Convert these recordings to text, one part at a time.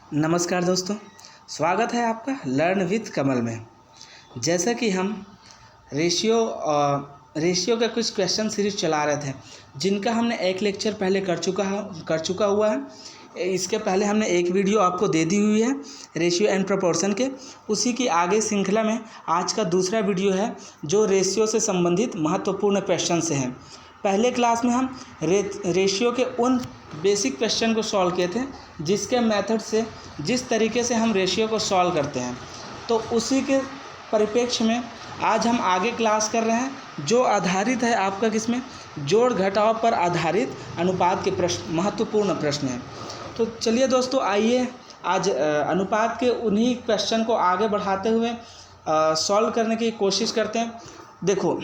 नमस्कार दोस्तों, स्वागत है आपका लर्न विथ कमल में। जैसा कि हम रेशियो का कुछ क्वेश्चन सीरीज चला रहे थे, जिनका हमने एक लेक्चर पहले कर चुका हुआ है। इसके पहले हमने एक वीडियो आपको दे दी हुई है रेशियो एंड प्रोपोर्शन के। उसी की आगे श्रृंखला में आज का दूसरा वीडियो है जो रेशियो से संबंधित महत्वपूर्ण क्वेश्चन से हैं। पहले क्लास में हम रेशियो के उन बेसिक क्वेश्चन को सॉल्व किए थे जिसके मेथड से जिस तरीके से हम रेशियो को सॉल्व करते हैं, तो उसी के परिप्रेक्ष्य में आज हम आगे क्लास कर रहे हैं जो आधारित है आपका किसमें, जोड़ घटाव पर आधारित अनुपात के प्रश्न, महत्वपूर्ण प्रश्न हैं। तो चलिए दोस्तों, आइए आज अनुपात के उन्हीं क्वेश्चन को आगे बढ़ाते हुए सॉल्व करने की कोशिश करते हैं। देखो,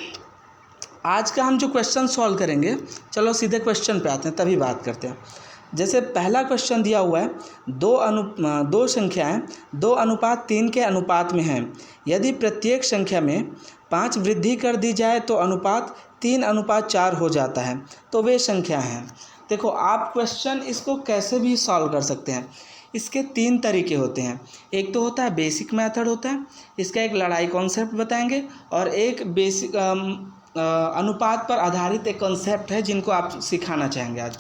आज का हम जो क्वेश्चन सॉल्व करेंगे, चलो सीधे क्वेश्चन पे आते हैं, तभी बात करते हैं। जैसे पहला क्वेश्चन दिया हुआ है, दो संख्याएं 2:3 के अनुपात में हैं। यदि प्रत्येक संख्या में 5 वृद्धि कर दी जाए तो अनुपात 3:4 हो जाता है, तो वे संख्या हैं। देखो, आप क्वेश्चन इसको कैसे भी सॉल्व कर सकते हैं। इसके 3 तरीके होते हैं। एक तो होता है बेसिक मेथड होता है, इसका एक लड़ाई कॉन्सेप्ट बताएंगे, और एक बेसिक अनुपात पर आधारित एक कॉन्सेप्ट है जिनको आप सिखाना चाहेंगे आज।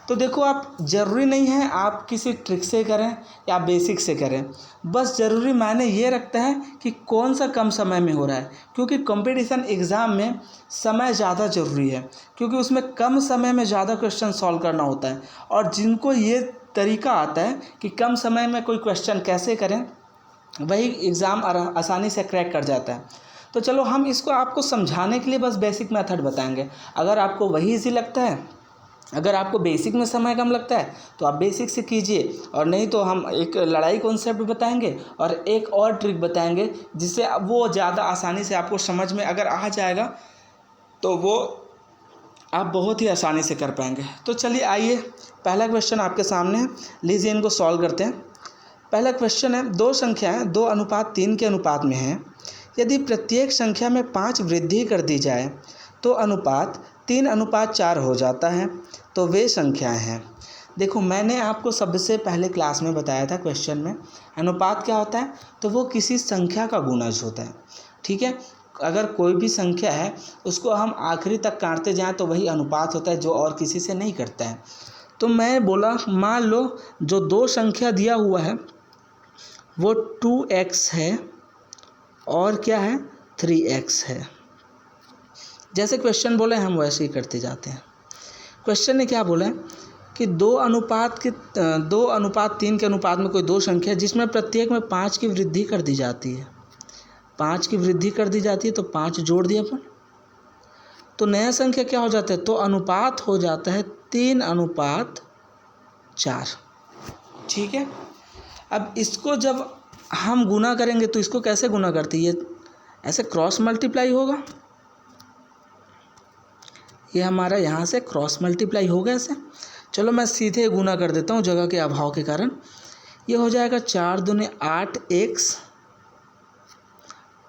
तो देखो, आप ज़रूरी नहीं है आप किसी ट्रिक से करें या बेसिक से करें, बस ज़रूरी मायने ये रखता है कि कौन सा कम समय में हो रहा है। क्योंकि कंपटीशन एग्ज़ाम में समय ज़्यादा ज़रूरी है, क्योंकि उसमें कम समय में ज़्यादा क्वेश्चन सॉल्व करना होता है। और जिनको ये तरीका आता है कि कम समय में कोई क्वेश्चन कैसे करें, वही एग्ज़ाम आसानी से क्रैक कर जाता है। तो चलो, हम इसको आपको समझाने के लिए बस बेसिक मेथड बताएंगे। अगर आपको वही इजी लगता है, अगर आपको बेसिक में समय कम लगता है तो आप बेसिक से कीजिए, और नहीं तो हम एक लड़ाई कॉन्सेप्ट बताएंगे और एक और ट्रिक बताएंगे जिससे वो ज़्यादा आसानी से आपको समझ में अगर आ जाएगा तो वो आप बहुत ही आसानी से कर पाएंगे। तो चलिए, आइए, पहला क्वेश्चन आपके सामने है, लीजिए इनको सॉल्व करते हैं। पहला क्वेश्चन है, दो संख्याएँ 2:3 के अनुपात में हैं। यदि प्रत्येक संख्या में 5 वृद्धि कर दी जाए तो अनुपात 3:4 हो जाता है, तो वे संख्याएं हैं। देखो, मैंने आपको सबसे पहले क्लास में बताया था क्वेश्चन में, अनुपात क्या होता है, तो वो किसी संख्या का गुणज होता है। ठीक है, अगर कोई भी संख्या है उसको हम आखिरी तक काटते जाएं तो वही अनुपात होता है, जो और किसी से नहीं करता है। तो मैं बोला, मान लो जो दो संख्या दिया हुआ है वो 2x है और क्या है, 3x है। जैसे क्वेश्चन बोले हम वैसे ही करते जाते हैं। क्वेश्चन ने क्या बोला है कि 2:3 के अनुपात में कोई दो संख्या जिसमें प्रत्येक में 5 की वृद्धि कर दी जाती है। 5 की वृद्धि कर दी जाती है तो 5 जोड़ दिया अपन, तो नया संख्या क्या हो जाता है, तो अनुपात हो जाता है 3:4। ठीक है, अब इसको जब हम गुना करेंगे तो इसको कैसे गुना करते हैं, ये ऐसे क्रॉस मल्टीप्लाई होगा। ये हमारा यहाँ से क्रॉस मल्टीप्लाई होगा ऐसे। चलो, मैं सीधे गुना कर देता हूँ जगह के अभाव के कारण। ये हो जाएगा 4 दूनी 8x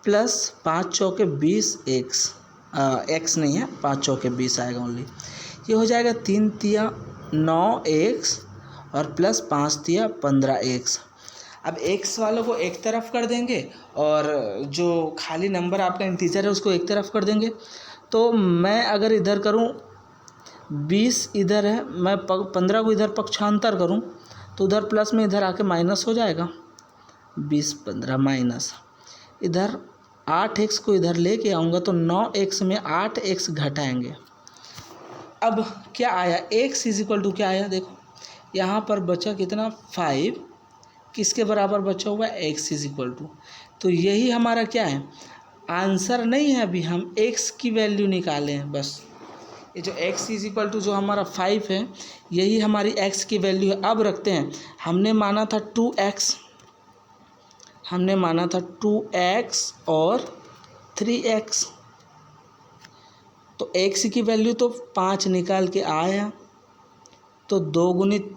प्लस 5 चौके 20x, x नहीं है, 5 चौके 20 आएगा ओनली। ये हो जाएगा 3 तिया 9x और प्लस 5 तिया 15x। अब x वालों को एक तरफ कर देंगे और जो खाली नंबर आपका इंटीजर है उसको एक तरफ कर देंगे। तो मैं अगर इधर करूं, 20 इधर है, मैं 15 को इधर पक्षांतर करूं तो उधर प्लस में इधर आके माइनस हो जाएगा, 20 15 माइनस। इधर 8x को इधर लेके आऊँगा तो 9x में 8x घटाएंगे। अब क्या आया, x = क्या आया, देखो यहाँ पर बचा कितना, 5, किसके बराबर बचा हुआ है, x = तो यही हमारा क्या है, आंसर नहीं है। अभी हम x की वैल्यू निकालें बस। ये जो x = जो हमारा 5 है, यही हमारी x की वैल्यू है। अब रखते हैं, हमने माना था 2x और 3x, तो x की वैल्यू तो 5 निकाल के आया, तो 2 गुणित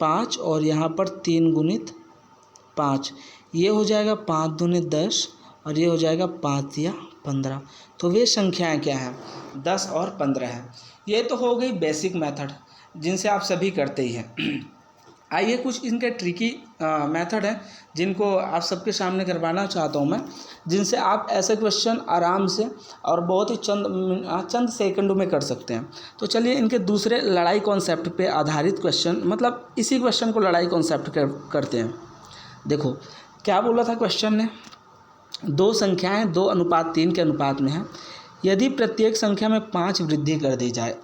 5 और यहाँ पर 3 गुणित 5, ये हो जाएगा 5 दूनी 10 और ये हो जाएगा 5 या 15। तो वे संख्याएं क्या हैं, 10 और 15 हैं। ये तो हो गई बेसिक मेथड जिनसे आप सभी करते ही हैं। आइए कुछ इनके ट्रिकी मेथड हैं जिनको आप सबके सामने करवाना चाहता हूं मैं, जिनसे आप ऐसे क्वेश्चन आराम से और बहुत ही चंद सेकंडों में कर सकते हैं। तो चलिए इनके दूसरे लड़ाई कॉन्सेप्ट पे आधारित क्वेश्चन, मतलब इसी क्वेश्चन को लड़ाई कॉन्सेप्ट करते हैं। देखो क्या बोला था क्वेश्चन ने, दो संख्याएं 2:3 के अनुपात में हैं, यदि प्रत्येक संख्या में 5 वृद्धि कर दी जाए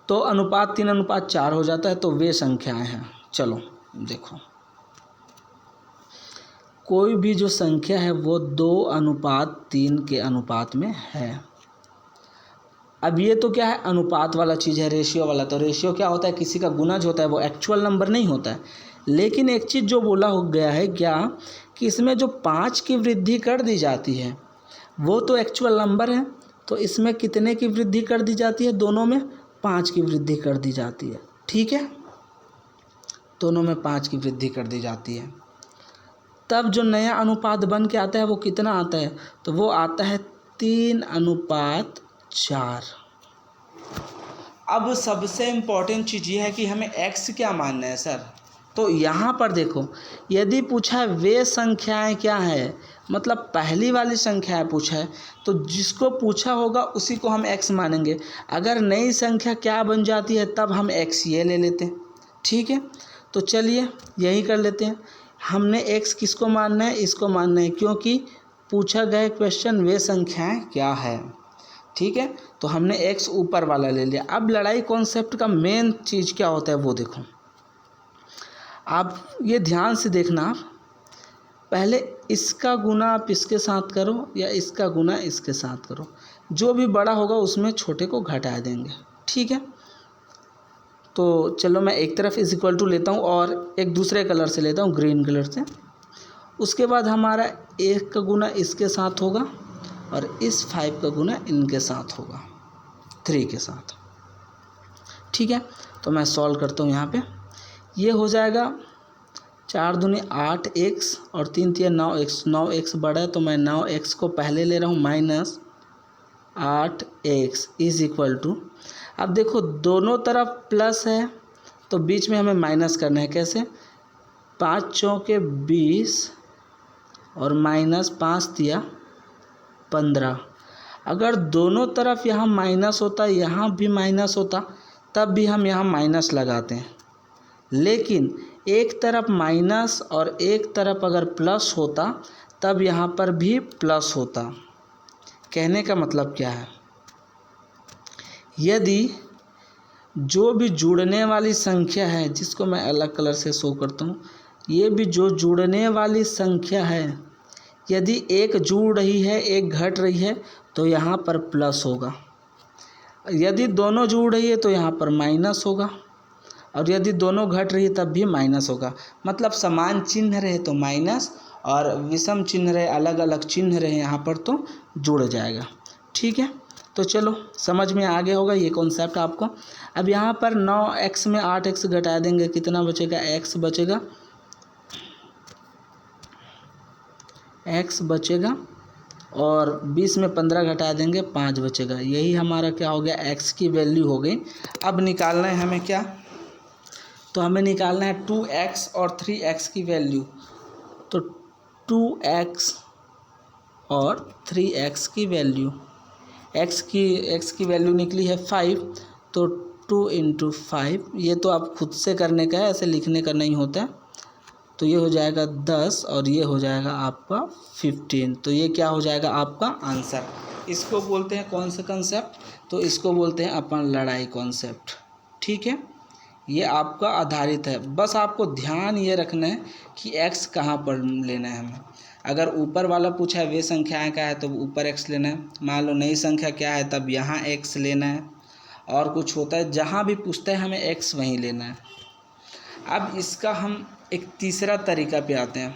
तो अनुपात 3:4 हो जाता है, तो वे संख्याएं हैं। चलो देखो, कोई भी जो संख्या है वो 2:3 के अनुपात में है। अब ये तो क्या है, अनुपात वाला चीज़ है, रेशियो वाला। तो रेशियो क्या होता है, किसी का गुना जो होता है वो एक्चुअल नंबर नहीं होता है। लेकिन एक चीज़ जो बोला हो गया है क्या, कि इसमें जो 5 की वृद्धि कर दी जाती है वो तो एक्चुअल नंबर है। तो इसमें कितने की वृद्धि कर दी जाती है, दोनों में 5 की वृद्धि कर दी जाती है। ठीक है, दोनों में 5 की वृद्धि कर दी जाती है। तब जो नया अनुपात बन के आता है वो कितना आता है, तो वो आता है 3:4। अब सबसे इम्पॉर्टेंट चीज़ ये है कि हमें x क्या मानना है सर। तो यहाँ पर देखो, यदि पूछा है वे संख्याएं क्या है, मतलब पहली वाली संख्या पूछा है, तो जिसको पूछा होगा उसी को हम x मानेंगे। अगर नई संख्या क्या बन जाती है तब हम x ये ले लेते हैं। ठीक है, तो चलिए यही कर लेते हैं। हमने x किसको मानना है, इसको मानना है, क्योंकि पूछा गया क्वेश्चन वे संख्याएं क्या है। ठीक है, तो हमने x ऊपर वाला ले लिया। अब लड़ाई कॉन्सेप्ट का मेन चीज़ क्या होता है वो देखो, आप ये ध्यान से देखना। आप पहले इसका गुना आप इसके साथ करो या इसका गुना इसके साथ करो, जो भी बड़ा होगा उसमें छोटे को घटा देंगे। ठीक है, तो चलो मैं एक तरफ इज इक्वल टू लेता हूँ और एक दूसरे कलर से लेता हूँ, ग्रीन कलर से। उसके बाद हमारा 1 का गुना इसके साथ होगा और इस 5 का गुना इनके साथ होगा, 3 के साथ। ठीक है, तो मैं सॉल्व करता हूँ। यहाँ पे ये हो जाएगा 4 दूनी 8x और 3 तिया 9x। 9x बड़ा है तो मैं 9x को पहले ले रहा हूँ, minus 8x is equal to, अब देखो दोनों तरफ प्लस है तो बीच में हमें माइनस करना है। कैसे, 5 चौके 20 और माइनस 5 तिया 15। अगर दोनों तरफ यहाँ माइनस होता, यहाँ भी माइनस होता, तब भी हम यहाँ माइनस लगाते हैं। लेकिन एक तरफ माइनस और एक तरफ अगर प्लस होता तब यहाँ पर भी प्लस होता। कहने का मतलब क्या है, यदि जो भी जुड़ने वाली संख्या है, जिसको मैं अलग कलर से शो करता हूँ, ये भी जो जुड़ने वाली संख्या है, यदि एक जुड़ रही है एक घट रही है तो यहाँ पर प्लस होगा। यदि दोनों जुड़ रही है तो यहाँ पर माइनस होगा, और यदि दोनों घट रही है तब भी माइनस होगा। मतलब समान चिन्ह रहे तो माइनस और विषम चिन्ह रहे, अलग अलग चिन्ह रहे यहाँ पर तो जुड़ जाएगा। ठीक है, तो चलो समझ में आ गया होगा ये कॉन्सेप्ट आपको। अब यहाँ पर 9x में 8x घटा देंगे, कितना बचेगा, x बचेगा, x बचेगा, और 20 में 15 घटा देंगे, 5 बचेगा। यही हमारा क्या हो गया, x की वैल्यू हो गई। अब निकालना है हमें क्या, तो हमें निकालना है 2x और 3x की वैल्यू। तो 2x और 3x की वैल्यू, x की वैल्यू निकली है 5, तो 2 × 5, ये तो आप खुद से करने का है, ऐसे लिखने का नहीं होता है। तो ये हो जाएगा 10 और ये हो जाएगा आपका 15। तो ये क्या हो जाएगा आपका आंसर। इसको बोलते हैं कौन सा कॉन्सेप्ट, तो इसको बोलते हैं अपन लड़ाई कॉन्सेप्ट। ठीक है, ये आपका आधारित है। बस आपको ध्यान ये रखना है कि x कहाँ पर लेना है हमें। अगर ऊपर वाला पूछा है वे संख्याएं क्या है तो ऊपर x लेना है। मान लो नई संख्या क्या है तब यहाँ x लेना है, और कुछ होता है जहाँ भी पूछता है हमें x वहीं लेना है। अब इसका हम एक तीसरा तरीका पे आते हैं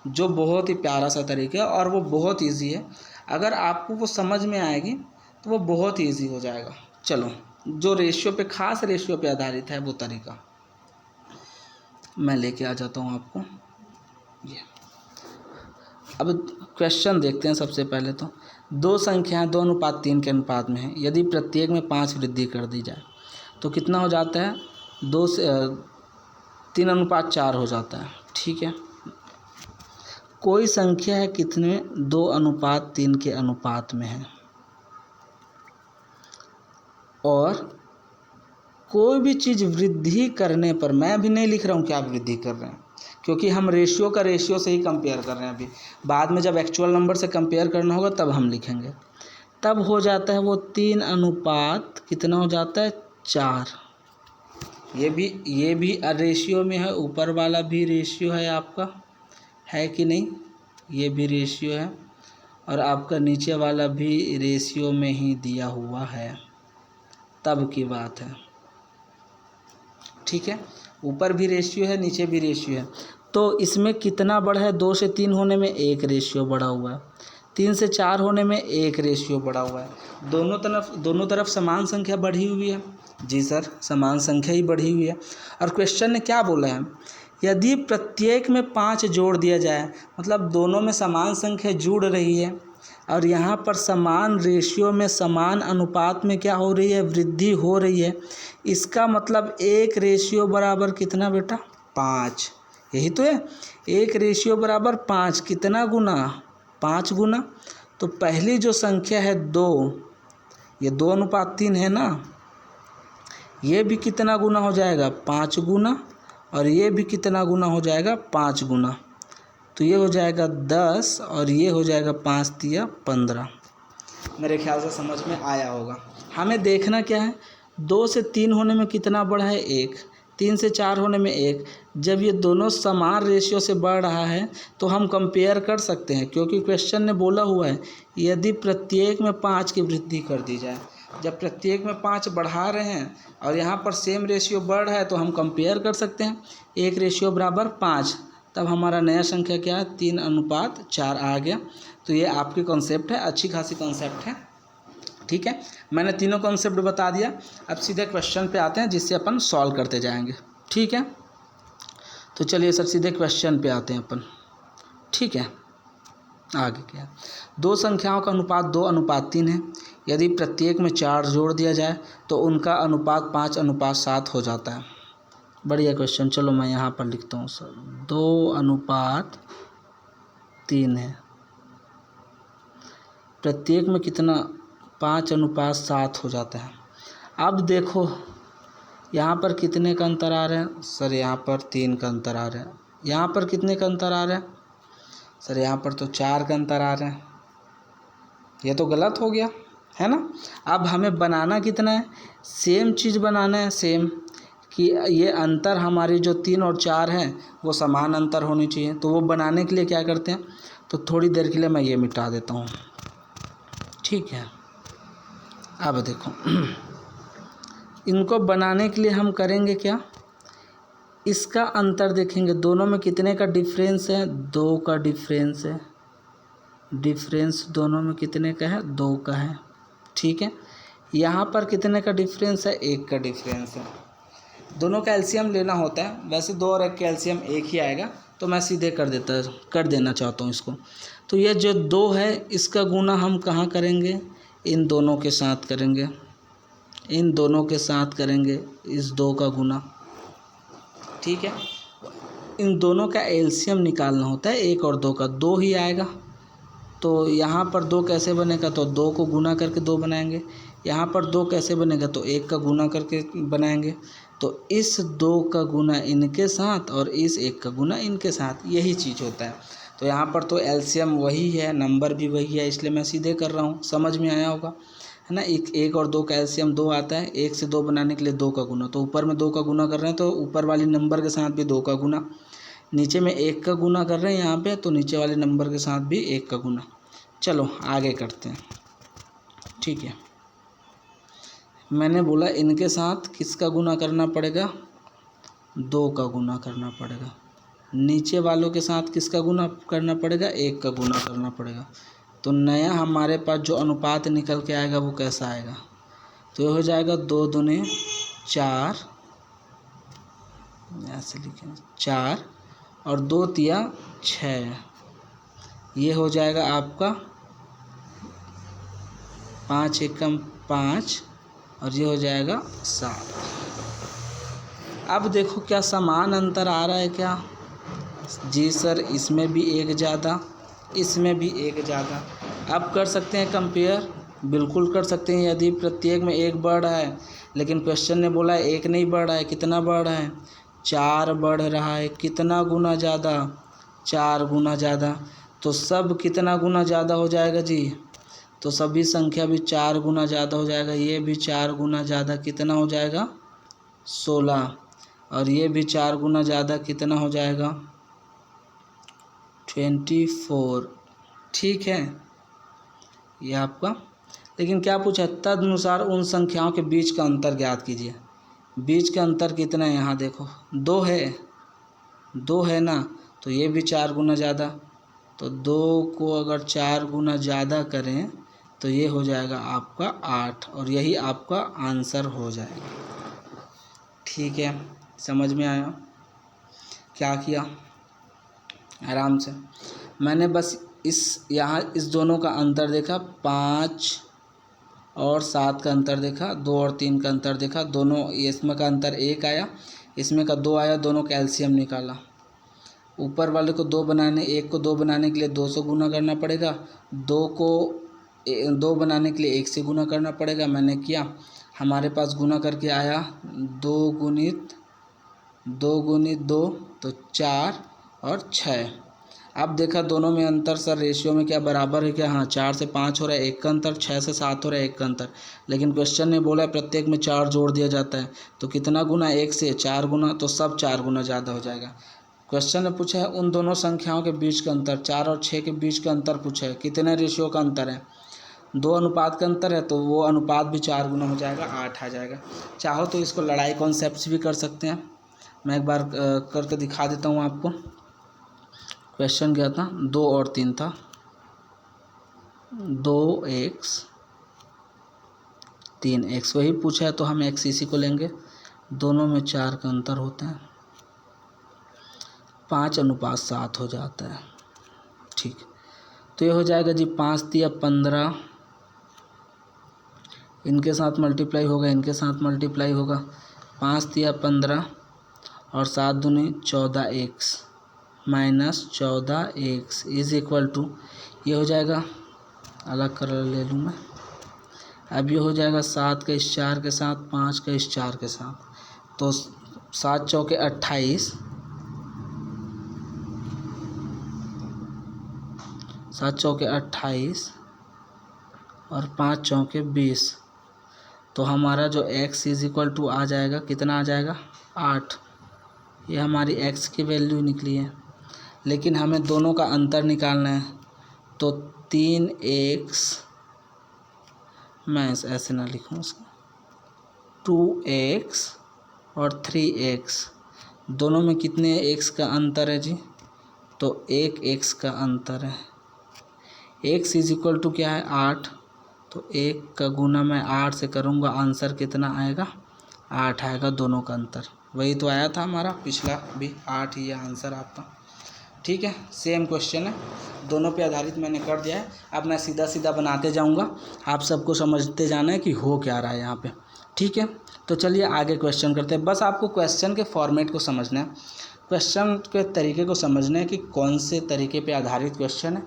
जो बहुत ही प्यारा सा तरीका है और वो बहुत ईजी है। अगर आपको वो समझ में आएगी तो वो बहुत ईजी हो जाएगा। चलो, जो रेशियो पे, खास रेशियो पे आधारित है वो तरीका मैं लेके आ जाता हूँ आपको। ये अब क्वेश्चन देखते हैं। सबसे पहले तो दो संख्याएं 2:3 के अनुपात में हैं, यदि प्रत्येक में 5 वृद्धि कर दी जाए तो कितना हो जाता है, 3:4 हो जाता है। ठीक है, कोई संख्या है कितने 2:3 के अनुपात में है, और कोई भी चीज़ वृद्धि करने पर, मैं अभी नहीं लिख रहा हूँ कि आप वृद्धि कर रहे हैं, क्योंकि हम रेशियो का रेशियो से ही कंपेयर कर रहे हैं अभी। बाद में जब एक्चुअल नंबर से कंपेयर करना होगा तब हम लिखेंगे। तब हो जाता है वो 3 कितना हो जाता है 4। ये भी रेशियो में है, ऊपर वाला भी रेशियो है आपका, है कि नहीं, ये भी रेशियो है, और आपका नीचे वाला भी रेशियो में ही दिया हुआ है, तब की बात है। ठीक है, ऊपर भी रेशियो है, नीचे भी रेशियो है। तो इसमें कितना बढ़ा है, 2 से 3 होने में 1 रेशियो बढ़ा हुआ है, 3 से 4 होने में 1 रेशियो बढ़ा हुआ है। दोनों तरफ समान संख्या बढ़ी हुई है। जी सर, समान संख्या ही बढ़ी हुई है। और क्वेश्चन ने क्या बोला है, यदि प्रत्येक में 5 जोड़ दिया जाए, मतलब दोनों में समान संख्या जुड़ रही है, और यहाँ पर समान रेशियो में समान अनुपात में क्या हो रही है, वृद्धि हो रही है। इसका मतलब 1 रेशियो बराबर कितना बेटा, 5। यही तो है, 1 रेशियो बराबर 5, कितना गुना, 5 गुना। तो पहली जो संख्या है 2, ये 2:3 है ना, ये भी कितना गुना हो जाएगा, 5 गुना, और ये भी कितना गुना हो जाएगा, 5 गुना। तो ये हो जाएगा 10, और ये हो जाएगा 5 तिया 15। मेरे ख्याल से समझ में आया होगा। हमें देखना क्या है, 2 से 3 होने में कितना बढ़ा है, 1, 3 से 4 होने में 1। जब ये दोनों समान रेशियो से बढ़ रहा है तो हम कंपेयर कर सकते हैं, क्योंकि क्वेश्चन ने बोला हुआ है यदि प्रत्येक में 5 की वृद्धि कर दी जाए। जब प्रत्येक में 5 बढ़ा रहे हैं और यहाँ पर सेम रेशियो बढ़ रहा है तो हम कंपेयर कर सकते हैं, 1 रेशियो बराबर 5, तब हमारा नया संख्या क्या है, 3:4 आ गया। तो ये आपकी कॉन्सेप्ट है, अच्छी खासी कॉन्सेप्ट है। ठीक है, मैंने तीनों कॉन्सेप्ट बता दिया। अब सीधे क्वेश्चन पे आते हैं, जिससे अपन सॉल्व करते जाएंगे। ठीक है, तो चलिए सर सीधे क्वेश्चन पे आते हैं अपन। ठीक है, आगे क्या, 2 संख्याओं का अनुपात 2:3 है। यदि प्रत्येक में 4 जोड़ दिया जाए तो उनका अनुपात 5:7 हो जाता है। बढ़िया क्वेश्चन, चलो मैं यहाँ पर लिखता हूँ सर, 2:3 है, प्रत्येक में कितना, 5:7 हो जाता है। अब देखो यहाँ पर कितने का अंतर आ रहा है सर, यहाँ पर 3 का अंतर आ रहा है। यहाँ पर कितने का अंतर आ रहा है सर, यहाँ पर तो 4 का अंतर आ रहा है। ये तो गलत हो गया है ना। अब हमें बनाना कितना है, सेम चीज़ बनाना है, सेम, कि ये अंतर हमारी जो 3 और 4 हैं वो समान अंतर होनी चाहिए। तो वो बनाने के लिए क्या करते हैं, तो थोड़ी देर के लिए मैं ये मिटा देता हूँ। ठीक है, अब देखो इनको बनाने के लिए हम करेंगे क्या, इसका अंतर देखेंगे, दोनों में कितने का डिफरेंस है, 2 का डिफरेंस है। डिफरेंस दोनों में कितने का है, 2 का है। ठीक है, यहाँ पर कितने का डिफरेंस है, 1 का डिफरेंस है। दोनों का एलसीएम लेना होता है, वैसे 2 और 1 का एलसीएम 1 ही आएगा, तो मैं सीधे कर देना चाहता हूँ इसको। तो ये जो 2 है इसका गुना हम कहाँ करेंगे, इन दोनों के साथ करेंगे, इन दोनों के साथ करेंगे इस 2 का गुना। ठीक है, इन दोनों का एलसीएम निकालना होता है, 1 और 2 का, 2 ही आएगा। तो यहाँ पर 2 कैसे बनेगा, तो 2 को गुना करके 2 बनाएंगे। यहाँ पर 2 कैसे बनेगा, तो 1 का गुना करके बनाएंगे। तो इस 2 का गुना इनके साथ और इस 1 का गुना इनके साथ, यही चीज़ होता है। तो यहाँ पर तो एलसीएम वही है, नंबर भी वही है, इसलिए मैं सीधे कर रहा हूँ। समझ में आया होगा है ना। 1 और 2 का एलसीएम 2 आता है, 1 से 2 बनाने के लिए 2 का गुना, तो ऊपर में 2 का गुना कर रहे हैं तो ऊपर वाली नंबर के साथ भी 2 का गुना, नीचे में 1 का गुना कर रहे हैं यहाँ पे, तो नीचे वाले नंबर के साथ भी 1 का गुना। चलो आगे करते हैं। ठीक है, मैंने बोला इनके साथ किसका गुना करना पड़ेगा, 2 का गुना करना पड़ेगा। नीचे वालों के साथ किसका गुना करना पड़ेगा, 1 का गुना करना पड़ेगा। तो नया हमारे पास जो अनुपात निकल के आएगा वो कैसा आएगा, तो ये हो जाएगा 2 दूने 4, ऐसे लिखें 4, और 2 तिया 6, ये हो जाएगा आपका 5 एकम 5, और ये हो जाएगा 7। अब देखो क्या समान अंतर आ रहा है क्या? जी सर, इसमें भी एक ज़्यादा, इसमें भी एक ज़्यादा। अब कर सकते हैं कंपेयर, बिल्कुल कर सकते हैं। यदि प्रत्येक में एक बढ़ रहा है, लेकिन क्वेश्चन ने बोला है एक नहीं बढ़ रहा है, कितना बढ़ रहा है? 4 बढ़ रहा है। कितना गुना ज़्यादा? 4 गुना ज़्यादा। तो सब कितना गुना ज़्यादा हो जाएगा जी? तो सभी संख्या भी 4 गुना ज़्यादा हो जाएगा। ये भी 4 गुना ज़्यादा, कितना हो जाएगा? 16। और ये भी 4 गुना ज़्यादा, कितना हो जाएगा? 24। ठीक है, ये आपका। लेकिन क्या पूछा है? तदनुसार उन संख्याओं के बीच का अंतर ज्ञात कीजिए। बीच का अंतर कितना है? यहाँ देखो 2 है, 2 है ना, तो ये भी 4 गुना ज़्यादा। तो 2 को अगर 4 गुना ज़्यादा करें तो ये हो जाएगा आपका 8, और यही आपका आंसर हो जाएगा। ठीक है, समझ में आया? क्या किया? आराम से मैंने बस यहाँ इस दोनों का अंतर देखा, 5 और 7 का अंतर देखा, 2 और 3 का अंतर देखा। दोनों इसमें का अंतर 1 आया, इसमें का 2 आया, दोनों का एलसीएम निकाला। ऊपर वाले को 2 बनाने, 1 को 2 बनाने के लिए 2 से गुना करना पड़ेगा, 2 को 2 बनाने के लिए 1 से गुना करना पड़ेगा। मैंने किया, हमारे पास गुना करके आया 2 गुणित 2 तो 4 और 6। अब देखा दोनों में अंतर, सर रेशियो में क्या बराबर है क्या? हाँ, 4 से 5 हो रहा है, 1 का अंतर, 6 से 7 हो रहा है, 1 का अंतर। लेकिन क्वेश्चन ने बोला है प्रत्येक में 4 जोड़ दिया जाता है, तो कितना गुना? 1 से 4 गुना, तो सब 4 गुना ज़्यादा हो जाएगा। क्वेश्चन ने पूछा है उन दोनों संख्याओं के बीच का अंतर, 4 और 6 के बीच का अंतर पूछा है, कितने रेशियो का अंतर है? 2 अनुपात का अंतर है, तो वो अनुपात भी 4 गुना हो जाएगा, 8 आ जाएगा। चाहो तो इसको लड़ाई कॉन्सेप्ट भी कर सकते हैं। मैं एक बार करके दिखा देता हूँ आपको। क्वेश्चन क्या था? 2 और 3 था, 2x 3x, वही पूछा है तो हम x इसी को लेंगे। दोनों में 4 का अंतर होता है, 5:7 हो जाता है। ठीक, तो ये हो जाएगा जी 5 तिया 15, इनके साथ मल्टीप्लाई होगा, इनके साथ मल्टीप्लाई होगा, 5 तिया 15 और 7 दूनी 14x minus 14x is equal to, ये हो जाएगा, अलग कलर ले लूँ मैं। अब ये हो जाएगा 7 का इस 4 के साथ, 5 का इस 4 के साथ, तो 7 चौके 28, 7 चौके 28 और 5 चौके 20। तो हमारा जो x इज इक्वल टू आ जाएगा, कितना आ जाएगा? 8। ये हमारी x की वैल्यू निकली है। लेकिन हमें दोनों का अंतर निकालना है, तो 3x, मैं ऐसे ना लिखूँ उसको, 2x और 3x, दोनों में कितने x का अंतर है जी? तो 1 x का अंतर है। x इज इक्वल टू क्या है? 8, तो 1 का गुना मैं 8 से करूँगा, आंसर कितना आएगा? 8 आएगा, दोनों का अंतर। वही तो आया था हमारा पिछला भी, 8 ही है आंसर आपका। ठीक है, सेम क्वेश्चन है, दोनों पे आधारित मैंने कर दिया है। अब मैं सीधा सीधा बनाते जाऊंगा, आप सबको समझते जाना है कि हो क्या रहा है यहाँ पे। ठीक है, तो चलिए आगे क्वेश्चन करते हैं। बस आपको क्वेश्चन के फॉर्मेट को समझना है, क्वेश्चन के तरीके को समझना है कि कौन से तरीके पे आधारित क्वेश्चन है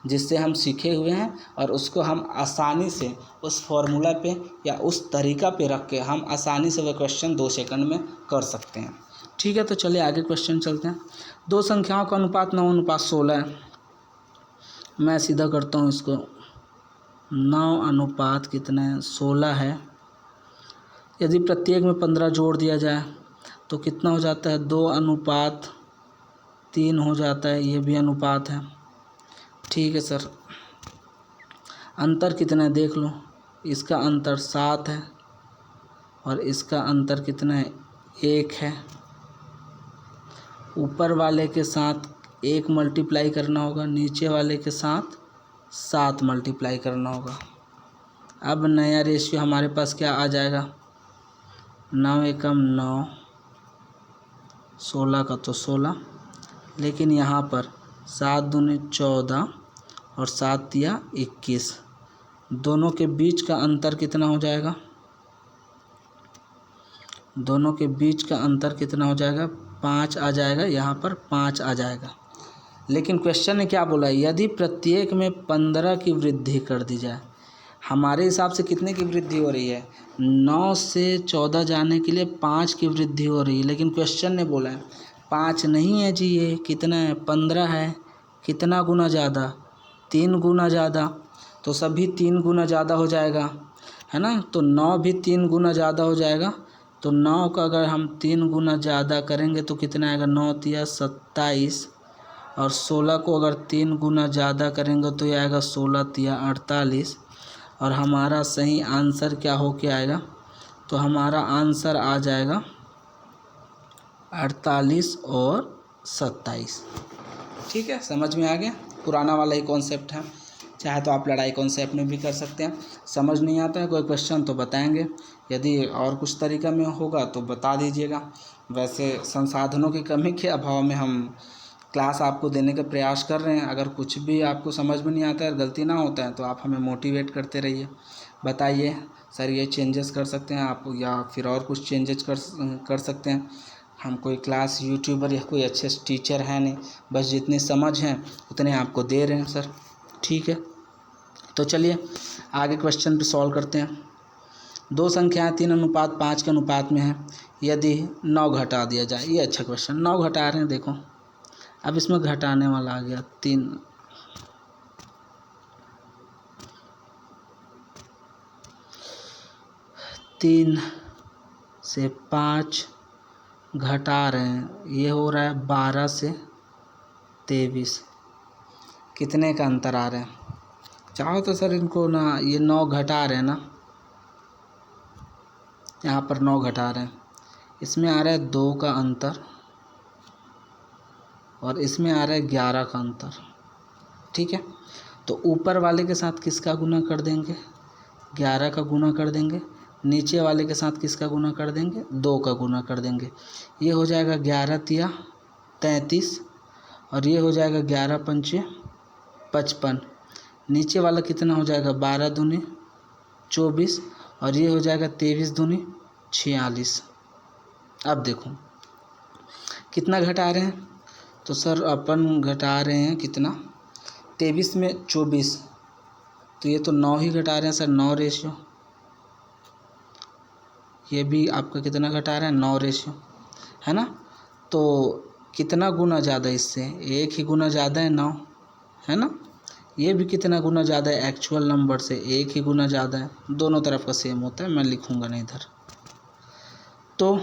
जिससे हम सीखे हुए हैं, और उसको हम आसानी से उस फॉर्मूला पे या उस तरीका पे रख के हम आसानी से वह क्वेश्चन 2 सेकंड में कर सकते हैं। ठीक है, तो चलिए आगे क्वेश्चन चलते हैं। दो संख्याओं का अनुपात 9:16 है। मैं सीधा करता हूँ इसको, 9 अनुपात कितना है? 16 है। यदि प्रत्येक में 15 जोड़ दिया जाए तो कितना हो जाता है? 2:3 हो जाता है। ये भी अनुपात है। ठीक है सर, अंतर कितना है देख लो। इसका अंतर 7 है और इसका अंतर कितना है? 1 है। ऊपर वाले के साथ 1 मल्टीप्लाई करना होगा, नीचे वाले के साथ 7 मल्टीप्लाई करना होगा। अब नया रेशियो हमारे पास क्या आ जाएगा? 9 एकम 9, 16 का तो 16, लेकिन यहाँ पर 7 दूनी 14 और 7 तिया 21, दोनों के बीच का अंतर कितना हो जाएगा? दोनों के बीच का अंतर कितना हो जाएगा, 5 आ जाएगा, यहाँ पर 5 आ जाएगा। लेकिन क्वेश्चन ने क्या बोला, यदि प्रत्येक में 15 की वृद्धि कर दी जाए। हमारे हिसाब से कितने की वृद्धि हो रही है, 9 से 14 जाने के लिए 5 की वृद्धि हो रही है, लेकिन क्वेश्चन ने बोला है 5 नहीं है जी, ये कितना है, 15 है। कितना गुना ज़्यादा, 3 गुना ज़्यादा, तो सभी 3 गुना ज़्यादा हो जाएगा, है ना। तो 9 भी 3 गुना ज़्यादा हो जाएगा। तो 9 का अगर हम 3 गुना ज़्यादा करेंगे तो कितना आएगा, 9 तिया 27, और 16 को अगर 3 गुना ज़्यादा करेंगे तो ये आएगा 16 तिया 48। और हमारा सही आंसर क्या हो के आएगा, तो हमारा आंसर आ जाएगा 48 और 27। ठीक है, समझ में आ गया। पुराना वाला ही कॉन्सेप्ट है, चाहे तो आप लड़ाई कॉन्सेप्ट में भी कर सकते हैं। समझ नहीं आता है कोई क्वेश्चन तो बताएंगे, यदि और कुछ तरीका में होगा तो बता दीजिएगा। वैसे संसाधनों की कमी के अभाव में हम क्लास आपको देने का प्रयास कर रहे हैं। अगर कुछ भी आपको समझ में नहीं आता है, गलती ना होता है, तो आप हमें मोटिवेट करते रहिए, बताइए सर ये चेंजेस कर सकते हैं आप, या फिर और कुछ चेंजेस कर सकते हैं। हम कोई क्लास यूट्यूबर या कोई अच्छे टीचर हैं नहीं, बस जितनी समझ हैं उतने आपको दे रहे हैं सर। ठीक है, तो चलिए आगे क्वेश्चन भी सॉल्व करते हैं। 2 संख्याएं 3:5 के अनुपात में है, यदि 9 घटा दिया जाए। ये अच्छा क्वेश्चन, 9 घटा रहे हैं, देखो अब इसमें घटाने वाला आ गया 3 से 5 घटा रहे हैं, ये हो रहा है 12 से 23। कितने का अंतर आ रहा है, चाहो तो सर इनको ना, ये 9 घटा रहे हैं ना, यहाँ पर 9 घटा रहे हैं, इसमें आ रहा है 2 का अंतर और इसमें आ रहा है 11 का अंतर। ठीक है, तो ऊपर वाले के साथ किसका गुना कर देंगे, 11 का गुना कर देंगे। नीचे वाले के साथ किसका गुना कर देंगे, 2 का गुना कर देंगे। ये हो जाएगा 11 तिया 33, और ये हो जाएगा 11 पंचे 55। नीचे वाला कितना हो जाएगा, 12 दूनी 24, और ये हो जाएगा 23 दूनी 46। अब देखो कितना घटा रहे हैं, तो सर अपन घटा रहे हैं कितना, 23 में 24, तो ये तो 9 ही घटा रहे हैं सर, 9 रेशियो। ये भी आपका कितना घटा रहे हैं, 9 रेशियो, है ना। तो कितना गुना ज़्यादा, इससे 1 ही गुना ज़्यादा है 9, है ना। ये भी कितना गुना ज़्यादा है, एक्चुअल नंबर से 1 ही गुना ज़्यादा है। दोनों तरफ का सेम होता है, मैं लिखूँगा नहीं इधर। तो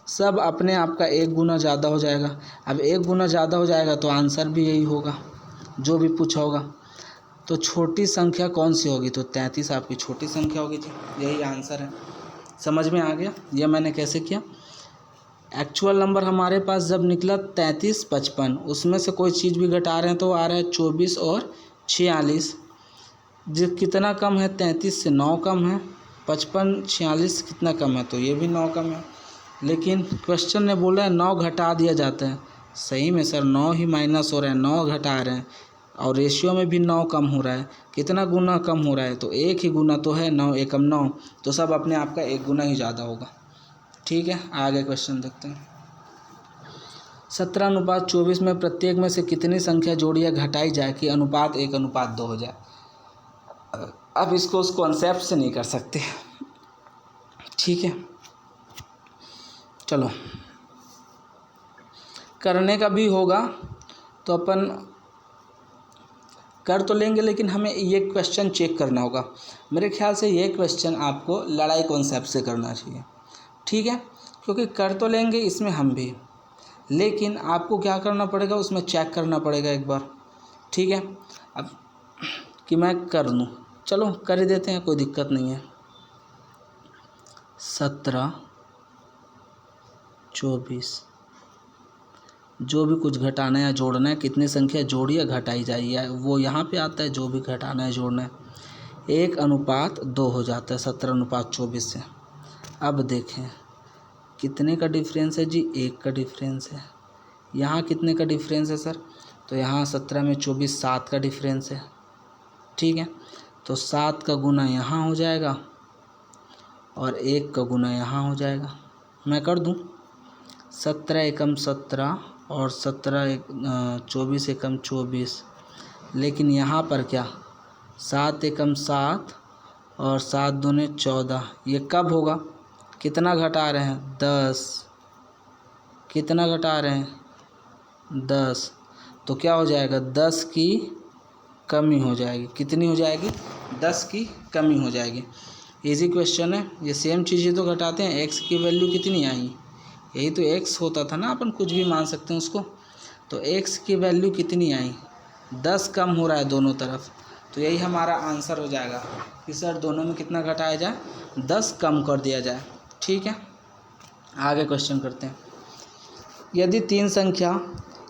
सब अपने आप का 1 गुना ज़्यादा हो जाएगा। अब 1 गुना ज़्यादा हो जाएगा तो आंसर भी यही होगा जो भी पूछा होगा। तो छोटी संख्या कौन सी होगी, तो 33 आपकी छोटी संख्या होगी जी, यही आंसर है। समझ में आ गया ये मैंने कैसे किया। एक्चुअल नंबर हमारे पास जब निकला 33 55, उसमें से कोई चीज़ भी घटा रहे हैं तो आ रहा है 24 और 46। जो कितना कम है, 33 से 9 कम है, 55 46 कितना कम है, तो ये भी 9 कम है। लेकिन क्वेश्चन ने बोला है 9 घटा दिया जाता है। सही में सर 9 ही माइनस हो रहा है, 9 घटा रहे हैं, और रेशियो में भी 9 कम हो रहा है। कितना गुना कम हो रहा है, तो 1 ही गुना तो है, 9 एकम 9, तो सब अपने आप का 1 गुना ही ज़्यादा होगा। ठीक है, आगे क्वेश्चन देखते हैं। 17:24 में प्रत्येक में से कितनी संख्या जोड़ी या घटाई जाए कि अनुपात 1:2 हो जाए। अब इसको उस कॉन्सेप्ट से नहीं कर सकते। ठीक है, चलो करने का भी होगा तो अपन कर तो लेंगे, लेकिन हमें ये क्वेश्चन चेक करना होगा। मेरे ख्याल से ये क्वेश्चन आपको लड़ाई कॉन्सेप्ट से करना चाहिए। ठीक है, क्योंकि कर तो लेंगे इसमें हम भी, लेकिन आपको क्या करना पड़ेगा, उसमें चेक करना पड़ेगा एक बार। ठीक है, अब कि मैं कर दूँ, चलो कर ही देते हैं, कोई दिक्कत नहीं है। 17 24 जो भी कुछ घटाना या जोड़ना है, कितनी संख्या जोड़ी या घटाई जाए, वो यहाँ पे आता है। जो भी घटाना है जोड़ना है 1:2 हो जाता है 17:24 से। अब देखें कितने का डिफरेंस है जी, 1 का डिफरेंस है। यहाँ कितने का डिफरेंस है सर, तो यहाँ 17 में 24 7 का डिफरेंस है। ठीक है, तो 7 का गुना यहाँ हो जाएगा और 1 का गुना यहाँ हो जाएगा। मैं कर दूं 17 एकम 17 और 24 एकम 24, लेकिन यहाँ पर क्या 7 एकम 7 और 7 दूने 14। ये कब होगा? कितना घटा रहे हैं? 10। कितना घटा रहे हैं? 10। तो क्या हो जाएगा? 10 की कमी हो जाएगी। कितनी हो जाएगी? 10 की कमी हो जाएगी। इजी क्वेश्चन है। ये सेम चीज़ें तो घटाते हैं। एक्स की वैल्यू कितनी आई? यही तो एक्स होता था ना, अपन कुछ भी मान सकते हैं उसको। तो एक्स की वैल्यू कितनी आई? 10 कम हो रहा है दोनों तरफ, तो यही हमारा आंसर हो जाएगा कि सर दोनों में कितना घटाया जाए? 10 कम कर दिया जाए। ठीक है, आगे क्वेश्चन करते हैं। यदि 3 संख्या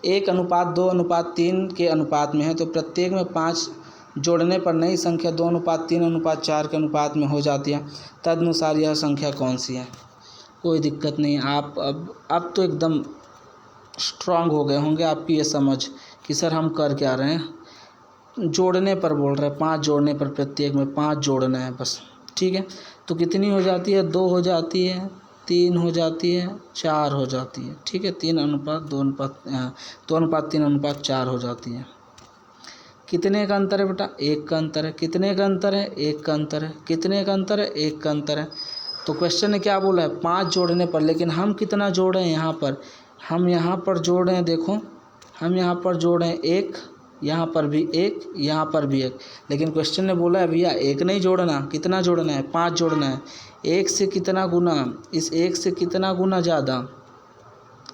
1:2:3 के अनुपात में है तो प्रत्येक में 5 जोड़ने पर नई संख्या 2:3:4 के अनुपात में हो जाती है। तदनुसार यह संख्या कौन सी है? कोई दिक्कत नहीं। आप अब तो एकदम स्ट्रांग हो गए होंगे आपकी ये समझ कि सर हम कर क्या रहे हैं। जोड़ने पर बोल रहे हैं, 5 जोड़ने पर, प्रत्येक में 5 जोड़ना है बस। ठीक है, तो कितनी हो जाती है? 2 हो जाती है, 3 हो जाती है, 4 हो जाती है। ठीक है, 2:3:4 हो जाती है। कितने का अंतर है बेटा? 1 का अंतर है। कितने का अंतर है? 1 का अंतर है। कितने का अंतर है? 1 का अंतर है। तो क्वेश्चन ने क्या बोला है? 5 जोड़ने पर, लेकिन हम कितना जोड़ रहे हैं यहाँ पर? हम यहाँ पर जोड़ रहे हैं, देखो हम यहाँ पर जोड़ रहे हैं 1, यहाँ पर भी 1, यहाँ पर भी 1, लेकिन क्वेश्चन ने बोला है भैया 1 नहीं जोड़ना, कितना जोड़ना है? 5 जोड़ना है। 1 से कितना गुना? इस 1 से कितना गुना ज़्यादा?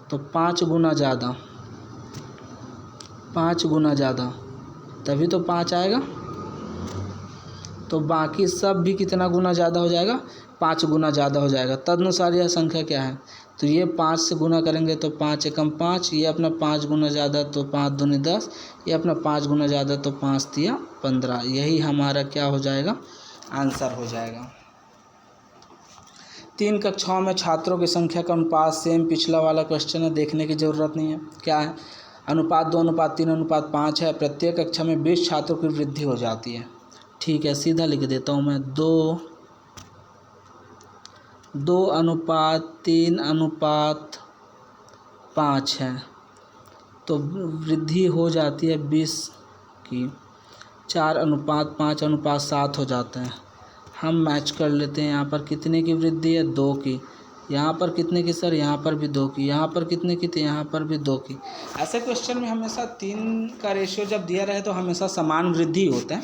तो 5 गुना ज़्यादा, 5 गुना ज़्यादा, तभी तो 5 आएगा। तो बाकी सब भी कितना गुना ज़्यादा हो जाएगा? 5 गुना ज़्यादा हो जाएगा। तदनुसार यह संख्या क्या है? तो ये 5 से गुना करेंगे तो 5 एकम 5, ये अपना 5 गुना ज़्यादा तो 5 दूनी 10, ये अपना 5 गुना ज़्यादा तो 5 तिया 15। यही हमारा क्या हो जाएगा? आंसर हो जाएगा। 3 कक्षाओं में छात्रों की संख्या का अनुपात सेम पिछला वाला क्वेश्चन है, देखने की ज़रूरत नहीं है। क्या है? अनुपात 2:3:5 है। प्रत्येक कक्षा में 20 छात्रों की वृद्धि हो जाती है। ठीक है, सीधा लिख देता हूँ मैं, 2:3:5 है, तो वृद्धि हो जाती है 20 की। 4:5:7 हो जाता है। हम मैच कर लेते हैं। यहाँ पर कितने की वृद्धि है? 2 की। यहाँ पर कितने की सर? यहाँ पर भी 2 की। यहाँ पर कितने की थी? यहाँ पर भी 2 की। ऐसे क्वेश्चन में हमेशा 3 का रेशियो जब दिया रहे तो हमेशा समान वृद्धि होता है।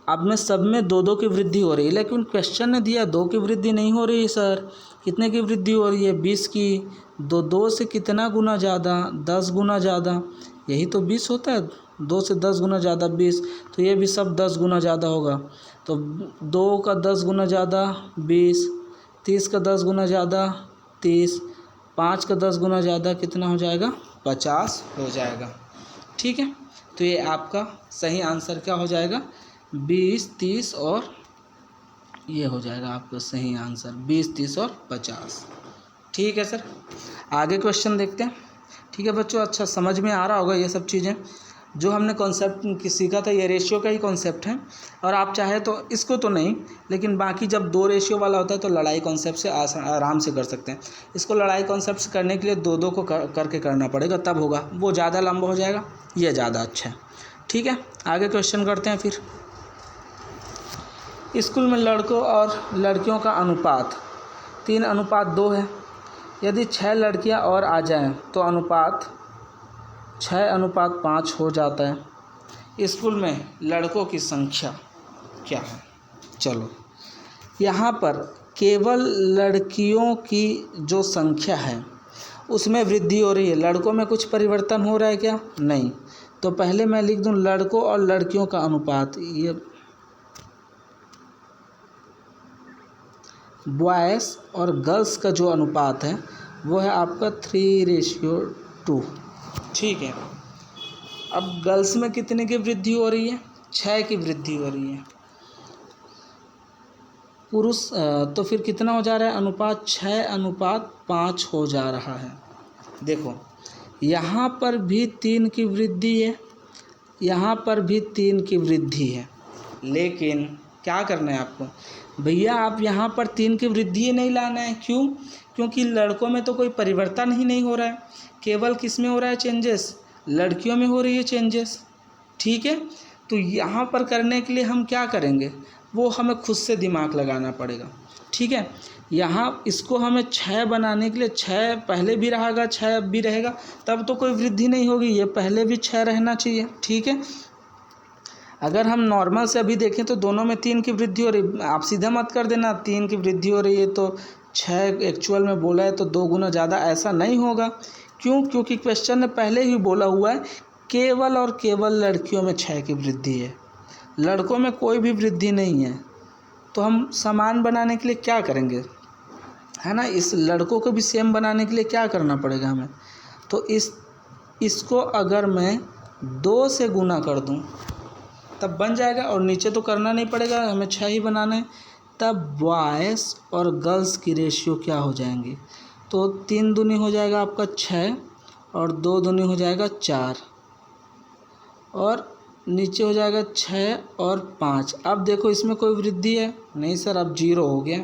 अब में सब में 2-2 की वृद्धि हो रही है, लेकिन क्वेश्चन ने दिया 2 की वृद्धि नहीं हो रही है सर। कितने की वृद्धि हो रही है? 20 की। 2 से कितना गुना ज़्यादा? 10 गुना ज़्यादा। यही तो 20 होता है। 2 से 10 गुना ज़्यादा 20, तो ये भी सब 10 गुना ज़्यादा होगा। तो 2 का 10 गुना ज़्यादा 20, 30 का 10 गुना ज़्यादा 30, 5 का 10 गुना ज़्यादा कितना हो जाएगा? 50 हो जाएगा। ठीक है, तो ये आपका सही आंसर क्या हो जाएगा? 20, 30 और ये हो जाएगा आपका सही आंसर 20, 30 और 50। ठीक है सर, आगे क्वेश्चन देखते हैं। ठीक है बच्चों, अच्छा समझ में आ रहा होगा ये सब चीज़ें जो हमने कॉन्सेप्ट सीखा था। ये रेशियो का ही कॉन्सेप्ट है, और आप चाहे तो इसको तो नहीं, लेकिन बाकी जब 2 रेशियो वाला होता है तो लड़ाई कॉन्सेप्ट से आराम से कर सकते हैं। इसको लड़ाई कॉन्सेप्ट से करने के लिए 2-2 को करके करना पड़ेगा, तब होगा। वो ज़्यादा लंबा हो जाएगा, ये ज़्यादा अच्छा है। ठीक है, आगे क्वेश्चन करते हैं फिर। स्कूल में लड़कों और लड़कियों का अनुपात 3:2 है। यदि 6 लड़कियां और आ जाएं तो अनुपात 6:5 हो जाता है। स्कूल में लड़कों की संख्या क्या है? चलो, यहाँ पर केवल लड़कियों की जो संख्या है उसमें वृद्धि हो रही है। लड़कों में कुछ परिवर्तन हो रहा है क्या? नहीं। तो पहले मैं लिख दूं लड़कों और लड़कियों का अनुपात। ये बॉयज़ और गर्ल्स का जो अनुपात है वो है आपका 3:2। ठीक है, अब गर्ल्स में कितने की वृद्धि हो रही है? 6 की वृद्धि हो रही है। पुरुष तो फिर कितना हो जा रहा है? अनुपात 6:5 हो जा रहा है। देखो, यहाँ पर भी 3 की वृद्धि है, यहाँ पर भी 3 की वृद्धि है, लेकिन क्या करना है आपको? भैया आप यहाँ पर 3 की वृद्धि नहीं लाना है। क्यों? क्योंकि लड़कों में तो कोई परिवर्तन ही नहीं हो रहा है, केवल किस में हो रहा है चेंजेस, लड़कियों में हो रही है चेंजेस। ठीक है, तो यहाँ पर करने के लिए हम क्या करेंगे, वो हमें खुद से दिमाग लगाना पड़ेगा। ठीक है, यहाँ इसको हमें 6 बनाने के लिए 6 पहले भी रहेगा, 6 अब भी रहेगा, तब तो कोई वृद्धि नहीं होगी, ये पहले भी 6 रहना चाहिए। ठीक है, अगर हम नॉर्मल से अभी देखें तो दोनों में 3 की वृद्धि हो रही, आप सीधा मत कर देना 3 की वृद्धि हो रही है तो 6 एक्चुअल में बोला है तो 2 गुना ज़्यादा, ऐसा नहीं होगा। क्यों? क्योंकि क्वेश्चन ने पहले ही बोला हुआ है केवल और केवल लड़कियों में 6 की वृद्धि है, लड़कों में कोई भी वृद्धि नहीं है। तो हम समान बनाने के लिए क्या करेंगे, है ना, इस लड़कों को भी सेम बनाने के लिए क्या करना पड़ेगा हमें, तो इसको अगर मैं 2 से गुना कर दूं तब बन जाएगा, और नीचे तो करना नहीं पड़ेगा, हमें 6 ही बनाना है। तब बॉयज़ और गर्ल्स की रेशियो क्या हो जाएंगी, तो 3 दूनी हो जाएगा आपका 6 और 2 दूनी हो जाएगा 4 और नीचे हो जाएगा 6 और 5। अब देखो इसमें कोई वृद्धि है नहीं सर, अब 0 हो गया,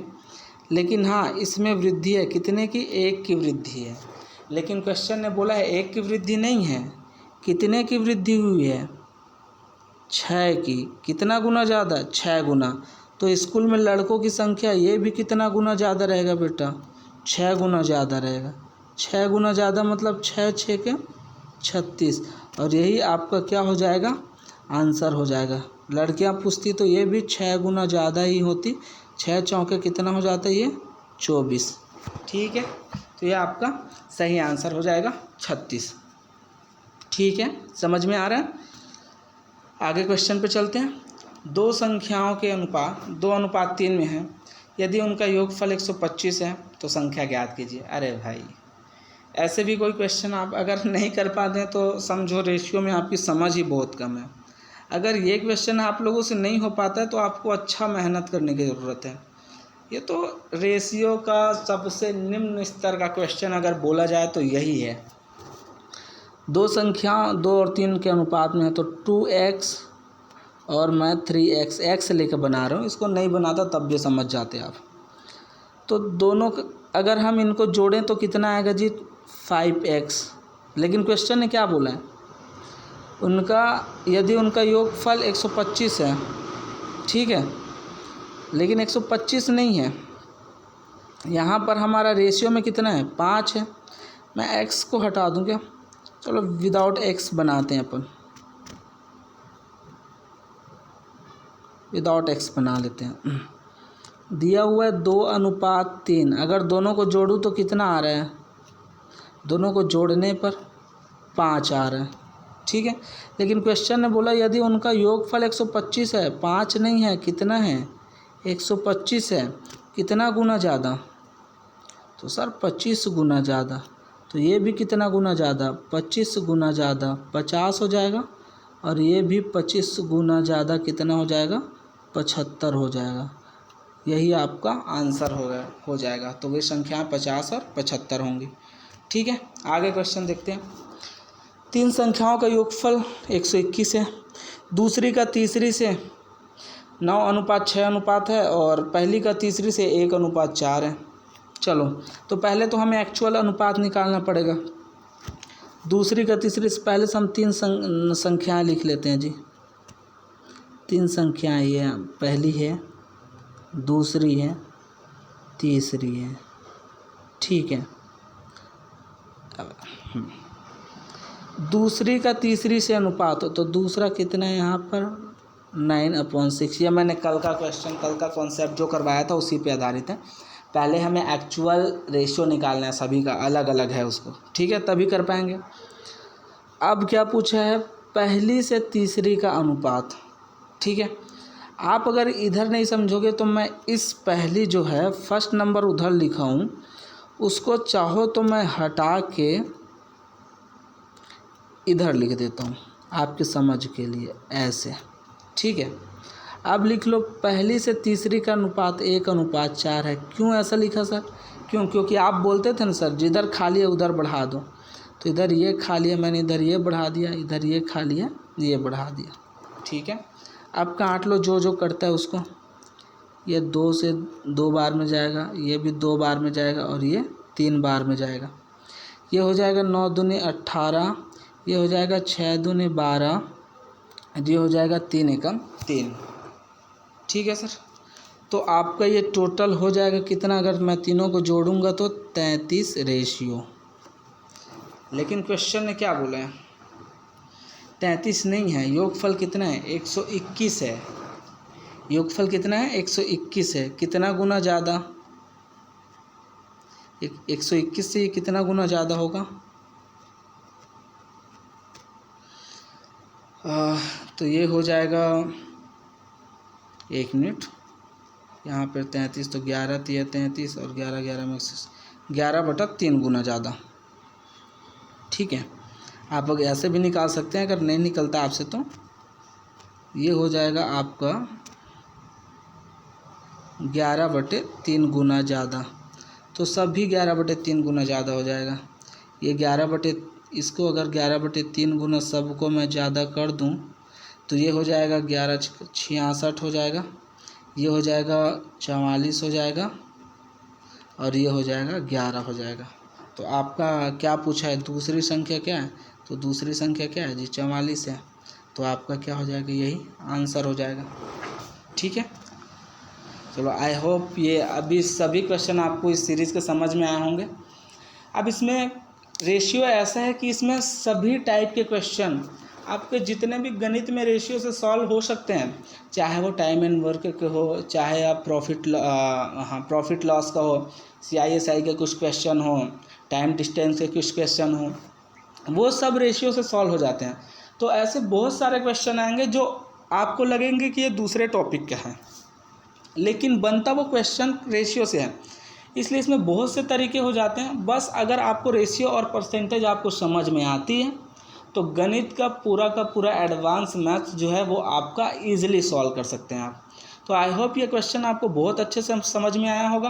लेकिन हाँ इसमें वृद्धि है, कितने की, 1 की वृद्धि है। लेकिन क्वेश्चन ने बोला है 1 की वृद्धि नहीं है, कितने की वृद्धि हुई है, 6 की। कितना गुना ज़्यादा, 6 गुना। तो स्कूल में लड़कों की संख्या ये भी कितना गुना ज़्यादा रहेगा बेटा, 6 गुना ज़्यादा रहेगा। 6 गुना ज़्यादा मतलब 6 6 के 36, और यही आपका क्या हो जाएगा, आंसर हो जाएगा। लड़कियां पूछती तो ये भी 6 गुना ज़्यादा ही होती, 6 चौके कितना हो जाता है, ये 24। ठीक है, तो ये आपका सही आंसर हो जाएगा 36। ठीक है, समझ में आ रहा है। आगे क्वेश्चन पे चलते हैं। 2 संख्याओं के अनुपात 2:3 में है, यदि उनका योगफल 125 है तो संख्या ज्ञात कीजिए। अरे भाई, ऐसे भी कोई क्वेश्चन आप अगर नहीं कर पाते हैं तो समझो रेशियो में आपकी समझ ही बहुत कम है। अगर ये क्वेश्चन आप लोगों से नहीं हो पाता है तो आपको अच्छा मेहनत करने की ज़रूरत है। ये तो रेशियो का सबसे निम्न स्तर का क्वेश्चन अगर बोला जाए तो यही है। 2 संख्या 2 और 3 के अनुपात में है, तो 2x और मैं 3x लेकर बना रहा हूँ, इसको नहीं बनाता तब भी समझ जाते आप। तो दोनों अगर हम इनको जोड़ें तो कितना आएगा जी, 5x। लेकिन क्वेश्चन ने क्या बोला है, यदि उनका योगफल 125 है, ठीक है, लेकिन 125 नहीं है, यहाँ पर हमारा रेशियो में कितना है, 5 है। मैं x को हटा दूँ क्या, चलो विदाउट x बनाते हैं अपन, विदाउट x बना लेते हैं। दिया हुआ है 2:3, अगर दोनों को जोड़ूँ तो कितना आ रहा है, दोनों को जोड़ने पर 5 आ रहा है। ठीक है, लेकिन क्वेश्चन ने बोला यदि उनका योगफल 125 है, 5 नहीं है, कितना है, 125 है, कितना गुना ज़्यादा, तो सर 25 गुना ज़्यादा। तो ये भी कितना गुना ज़्यादा, 25 गुना ज़्यादा, 50 हो जाएगा, और ये भी 25 गुना ज़्यादा कितना हो जाएगा, 75 हो जाएगा। यही आपका आंसर हो जाएगा। तो वे संख्याएँ 50 और 75 होंगी। ठीक है, आगे क्वेश्चन देखते हैं। 3 संख्याओं का योगफल 121 है, दूसरी का तीसरी से 9:6 है, और पहली का तीसरी से 1:4 है। चलो, तो पहले तो हमें एक्चुअल अनुपात निकालना पड़ेगा। दूसरी का तीसरी से पहले से हम 3 संख्याएँ लिख लेते हैं जी। 3 संख्याएँ, ये पहली है, दूसरी है, तीसरी है। ठीक है, दूसरी का तीसरी से अनुपात हो तो दूसरा कितना है यहाँ पर, 9/6। यह मैंने कल का कॉन्सेप्ट जो करवाया था उसी पे आधारित है। पहले हमें एक्चुअल रेशियो निकालना है, सभी का अलग अलग है उसको, ठीक है, तभी कर पाएंगे। अब क्या पूछा है, पहली से तीसरी का अनुपात। ठीक है, आप अगर इधर नहीं समझोगे तो मैं इस पहली जो है फर्स्ट नंबर उधर लिखा हूँ, उसको चाहो तो मैं हटा के इधर लिख देता हूँ आपके समझ के लिए, ऐसे। ठीक है, अब लिख लो पहली से तीसरी का अनुपात 1:4 है। क्यों ऐसा लिखा सर, क्योंकि आप बोलते थे ना सर जिधर खाली है उधर बढ़ा दो, तो इधर ये खाली है, मैंने इधर ये बढ़ा दिया, इधर ये खाली है, ये बढ़ा दिया। ठीक है, अब काट लो जो करता है उसको। ये 2 से 2 बार में जाएगा, ये भी 2 बार में जाएगा, और ये 3 बार में जाएगा। ये हो जाएगा 9 दूनी 18, ये हो जाएगा 6 दूनी 12, ये हो जाएगा 3 एकम 3। ठीक है सर, तो आपका ये टोटल हो जाएगा कितना, अगर मैं तीनों को जोड़ूंगा तो 33 रेशियो। लेकिन क्वेश्चन ने क्या बोला है, 33 नहीं है, योगफल कितना है, 121 है। योगफल कितना है, 121 है। कितना गुना ज़्यादा, 121 से ये कितना गुना ज़्यादा होगा, तो ये हो जाएगा, 1 मिनट, यहाँ पर 33 तो 11 3 33 और 11 11 में 11/3 गुना ज़्यादा। ठीक है, आप अगर ऐसे भी निकाल सकते हैं, अगर नहीं निकलता आपसे तो ये हो जाएगा आपका 11/3 गुना ज़्यादा। तो सब भी 11/3 गुना ज़्यादा हो जाएगा। ये 11 इसको अगर 11/3 गुना सबको मैं ज़्यादा कर दूं तो ये हो जाएगा 11 66 हो जाएगा, ये हो जाएगा 44 हो जाएगा और ये हो जाएगा 11 हो जाएगा। तो आपका क्या पूछा है, दूसरी संख्या क्या है, तो दूसरी संख्या क्या है जी, 44 है। तो आपका क्या हो जाएगा, यही आंसर हो जाएगा। ठीक है, चलो आई होप ये अभी सभी क्वेश्चन आपको इस सीरीज़ के समझ में आए होंगे। अब इसमें रेशियो ऐसा है कि इसमें सभी टाइप के क्वेश्चन आपके जितने भी गणित में रेशियो से सॉल्व हो सकते हैं, चाहे वो टाइम एंड वर्क के हो, चाहे आप प्रॉफिट लॉस का हो, CISI के कुछ क्वेश्चन हो, टाइम डिस्टेंस के कुछ क्वेश्चन हो, वो सब रेशियो से सॉल्व हो जाते हैं। तो ऐसे बहुत सारे क्वेश्चन आएंगे जो आपको लगेंगे कि ये दूसरे टॉपिक का है, लेकिन बनता वो क्वेश्चन रेशियो से है। इसलिए इसमें बहुत से तरीके हो जाते हैं। बस अगर आपको रेशियो और परसेंटेज आपको समझ में आती है तो गणित का पूरा एडवांस मैथ्स जो है वो आपका ईजिली सॉल्व कर सकते हैं आप। तो आई होप ये क्वेश्चन आपको बहुत अच्छे से समझ में आया होगा।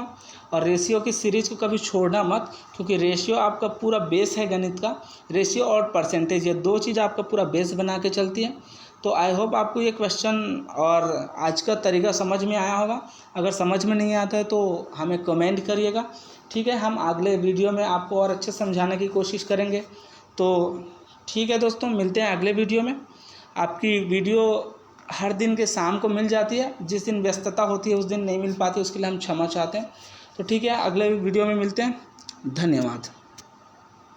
और रेशियो की सीरीज़ को कभी छोड़ना मत, क्योंकि रेशियो आपका पूरा बेस है गणित का। रेशियो और परसेंटेज ये 2 चीज़ आपका पूरा बेस बना के चलती है। तो आई होप आपको ये क्वेश्चन और आज का तरीका समझ में आया होगा। अगर समझ में नहीं आता है तो हमें कमेंट करिएगा। ठीक है, हम अगले वीडियो में आपको और अच्छे समझाने की कोशिश करेंगे। तो ठीक है दोस्तों, मिलते हैं अगले वीडियो में। आपकी वीडियो हर दिन के शाम को मिल जाती है, जिस दिन व्यस्तता होती है उस दिन नहीं मिल पाती, उसके लिए हम क्षमा चाहते हैं। तो ठीक है, अगले वीडियो में मिलते हैं। धन्यवाद।